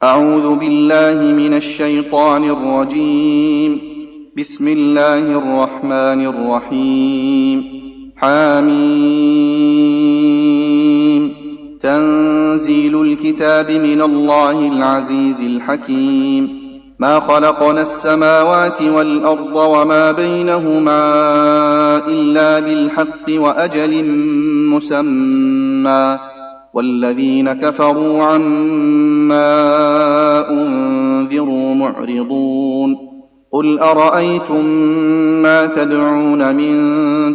أعوذ بالله من الشيطان الرجيم. بسم الله الرحمن الرحيم. حميم. تنزيل الكتاب من الله العزيز الحكيم. ما خلقنا السماوات والأرض وما بينهما إلا بالحق وأجل مسمى، والذين كفروا عما أنذروا معرضون. قل أرأيتم ما تدعون من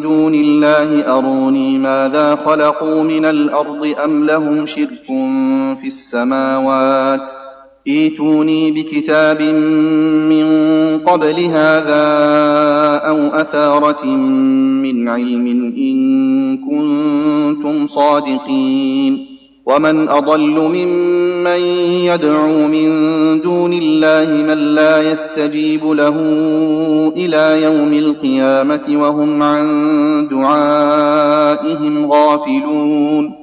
دون الله أروني ماذا خلقوا من الأرض أم لهم شرك في السماوات، ائتوني بكتاب من قبل هذا أو أثارة من علم إن كنتم صادقين. ومن أضل ممن يدعو من دون الله من لا يستجيب له إلى يوم القيامة وهم عن دعائهم غافلون.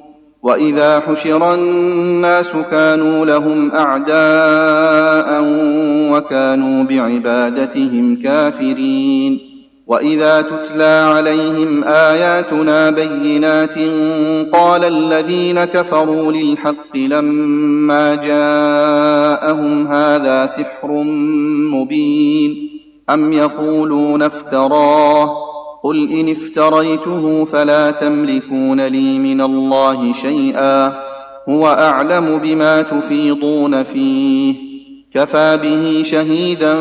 وإذا حشر الناس كانوا لهم أعداء وكانوا بعبادتهم كافرين. وإذا تتلى عليهم آياتنا بينات قال الذين كفروا للحق لما جاءهم هذا سحر مبين أم يقولون افتراه، قل إن افتريته فلا تملكون لي من الله شيئا، هو أعلم بما تفيضون فيه، كفى به شهيدا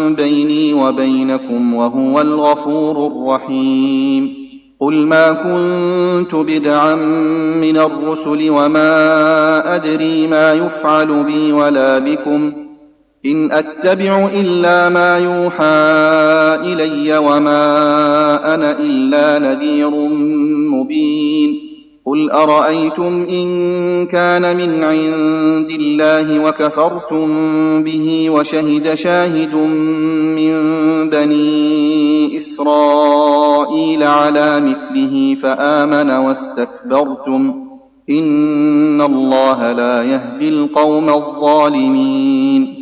بيني وبينكم وهو الغفور الرحيم. قل ما كنت بدعا من الرسل وما أدري ما يفعل بي ولا بكم، إن أتبع إلا ما يوحى إلي وما أنا إلا نذير مبين. قل أرأيتم إن كان من عند الله وكفرتم به وشهد شاهد من بني إسرائيل على مثله فآمن واستكبرتم إن الله لا يهدي القوم الظالمين.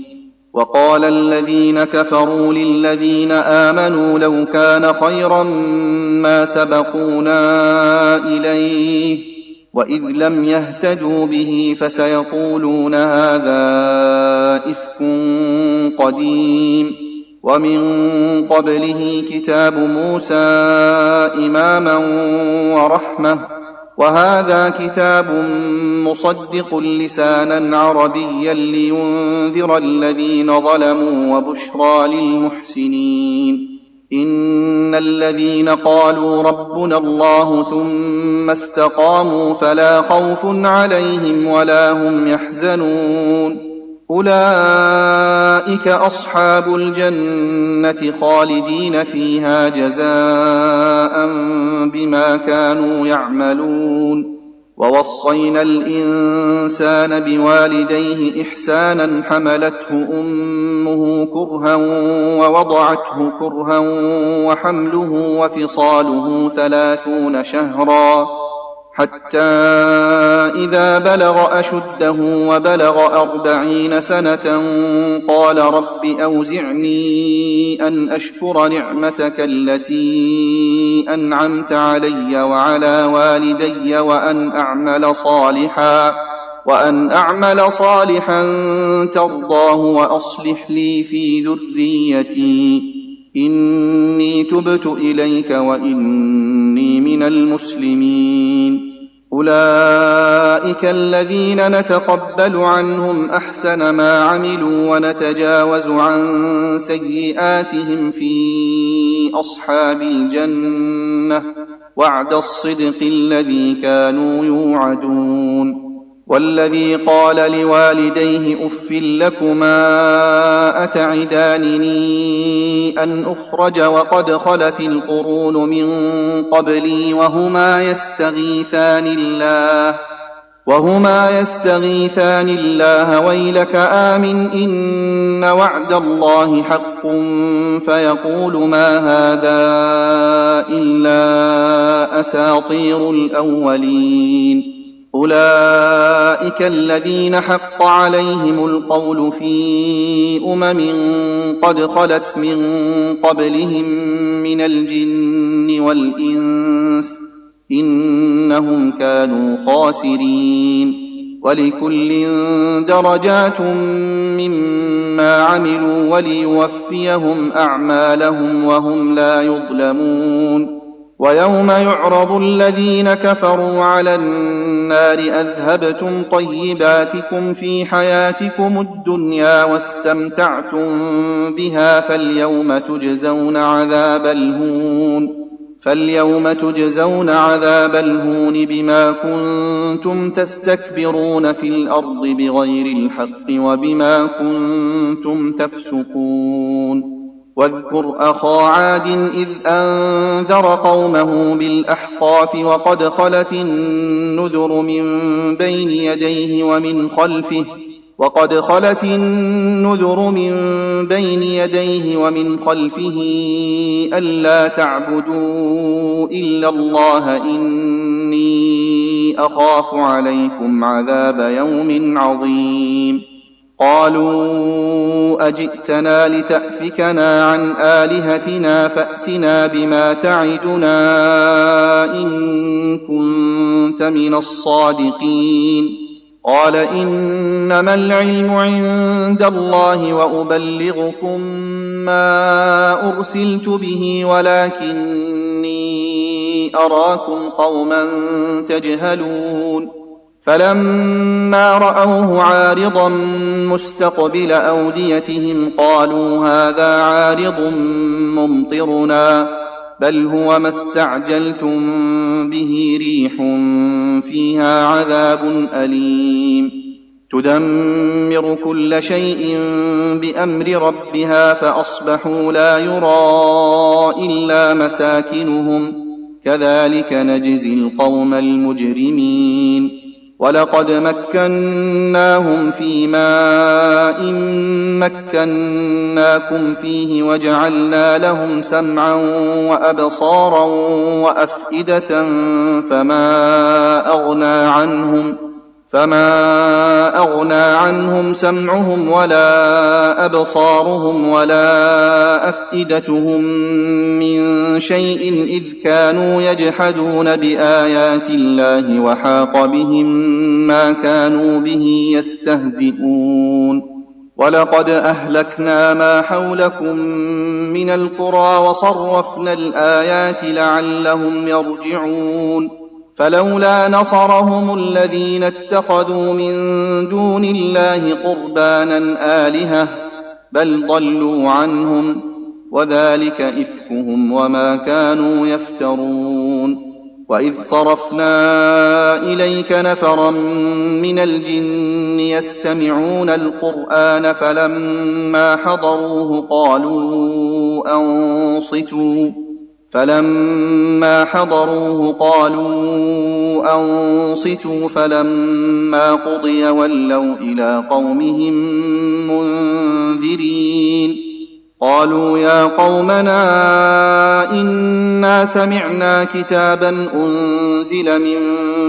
وقال الذين كفروا للذين آمنوا لو كان خيرا ما سبقونا إليه، وإذ لم يهتدوا به فسيقولون هذا إفك قديم. ومن قبله كتاب موسى إماما ورحمة، وهذا كتاب مصدق لسانا عربيا لينذر الذين ظلموا وبشرى للمحسنين. إن الذين قالوا ربنا الله ثم استقاموا فلا خوف عليهم ولا هم يحزنون، أولئك أصحاب الجنة خالدين فيها جزاء بما كانوا يعملون. ووصينا الإنسان بوالديه إحسانا حملته أمه كرها ووضعته كرها وحمله وفصاله 30 شهرا حتى إذا بلغ أشده وبلغ 40 سنة قال رب أوزعني أن أشكر نعمتك التي أنعمت علي وعلى والدي وأن أعمل صالحا ترضاه وأصلح لي في ذريتي إني تبت إليك وإني من المسلمين. أولئك الذين نتقبل عنهم أحسن ما عملوا ونتجاوز عن سيئاتهم في أصحاب الجنة، وعد الصدق الذي كانوا يوعدون. والذي قال لوالديه أف لكما أتعدانني أن أخرج وقد خلت القرون من قبلي وهما يستغيثان الله ويلك آمن إن وعد الله حق فيقول ما هذا إلا أساطير الأولين. أولئك الذين حق عليهم القول في قد خلت من قبلهم من الجن والإنس إنهم كانوا خاسرين. ولكل درجات مما عملوا وليوفيهم أعمالهم وهم لا يظلمون. ويوم يعرض الذين كفروا على النار أذهبتم طيباتكم في حياتكم الدنيا واستمتعتم بها فاليوم تجزون عذاب الهون بما كنتم تستكبرون في الأرض بغير الحق وبما كنتم تفسقون. واذكر أخا عاد إذ أنذر قومه بالأحقاف وقد خلت النذر من بين يديه ومن خلفه ألا تعبدوا إلا الله إني أخاف عليكم عذاب يوم عظيم. قالوا أجئتنا لتأفكنا عن آلهتنا فأتنا بما تعدنا إن كنت من الصادقين. قال إنما العلم عند الله وأبلغكم ما أرسلت به ولكني أراكم قوما تجهلون. فلما رأوه عارضا مستقبل أوديتهم قالوا هذا عارض ممطرنا بل هو ما استعجلتم به ريح فيها عذاب أليم تدمر كل شيء بأمر ربها فأصبحوا لا يرى إلا مساكنهم كذلك نجزي القوم المجرمين. ولقد مكناهم في ماء مكناكم فيه وجعلنا لهم سمعا وأبصارا وأفئدة فما أغنى عنهم سمعهم ولا أبصارهم ولا أفئدتهم من شيء إذ كانوا يجحدون بآيات الله وحاق بهم ما كانوا به يستهزئون. ولقد أهلكنا ما حولكم من القرى وصرفنا الآيات لعلهم يرجعون. فلولا نصرهم الذين اتخذوا من دون الله قربانا آلهة بل ضلوا عنهم وذلك إفكهم وما كانوا يفترون. وإذ صرفنا إليك نفرا من الجن يستمعون القرآن فلما حضروه قالوا أنصتوا فلما قضي ولوا إلى قومهم منذرين. قالوا يا قومنا إنا سمعنا كتابا أنزل من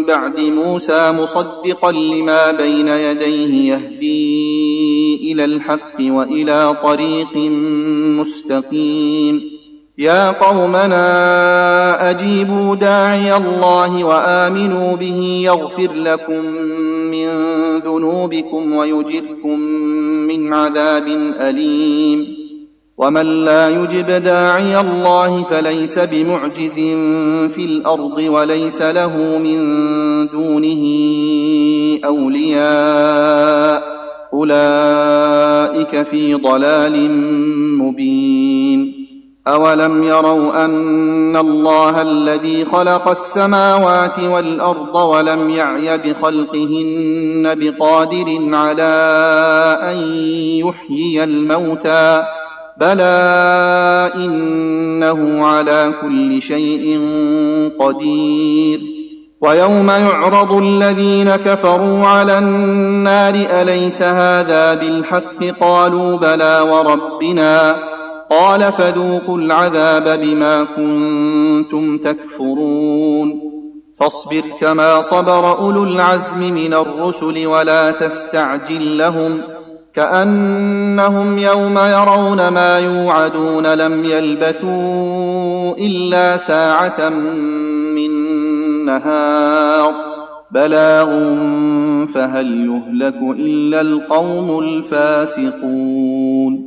بعد موسى مصدقا لما بين يديه يهدي إلى الحق وإلى طريق مستقيم. يا قومنا أجيبوا داعي الله وآمنوا به يغفر لكم من ذنوبكم ويجركم من عذاب أليم. ومن لا يجب داعي الله فليس بمعجز في الأرض وليس له من دونه أولياء أولئك في ضلال مبين. أولم يروا أن الله الذي خلق السماوات والأرض ولم يعي بخلقهن بقادر على أن يحيي الموتى بلى إنه على كل شيء قدير. ويوم يعرض الذين كفروا على النار أليس هذا بالحق قالوا بلى وربنا قال فذوقوا العذاب بما كنتم تكفرون. فاصبر كما صبر أولو العزم من الرسل ولا تستعجل لهم كأنهم يوم يرون ما يوعدون لم يلبثوا إلا ساعة من نهار بلاغ فهل يهلك إلا القوم الفاسقون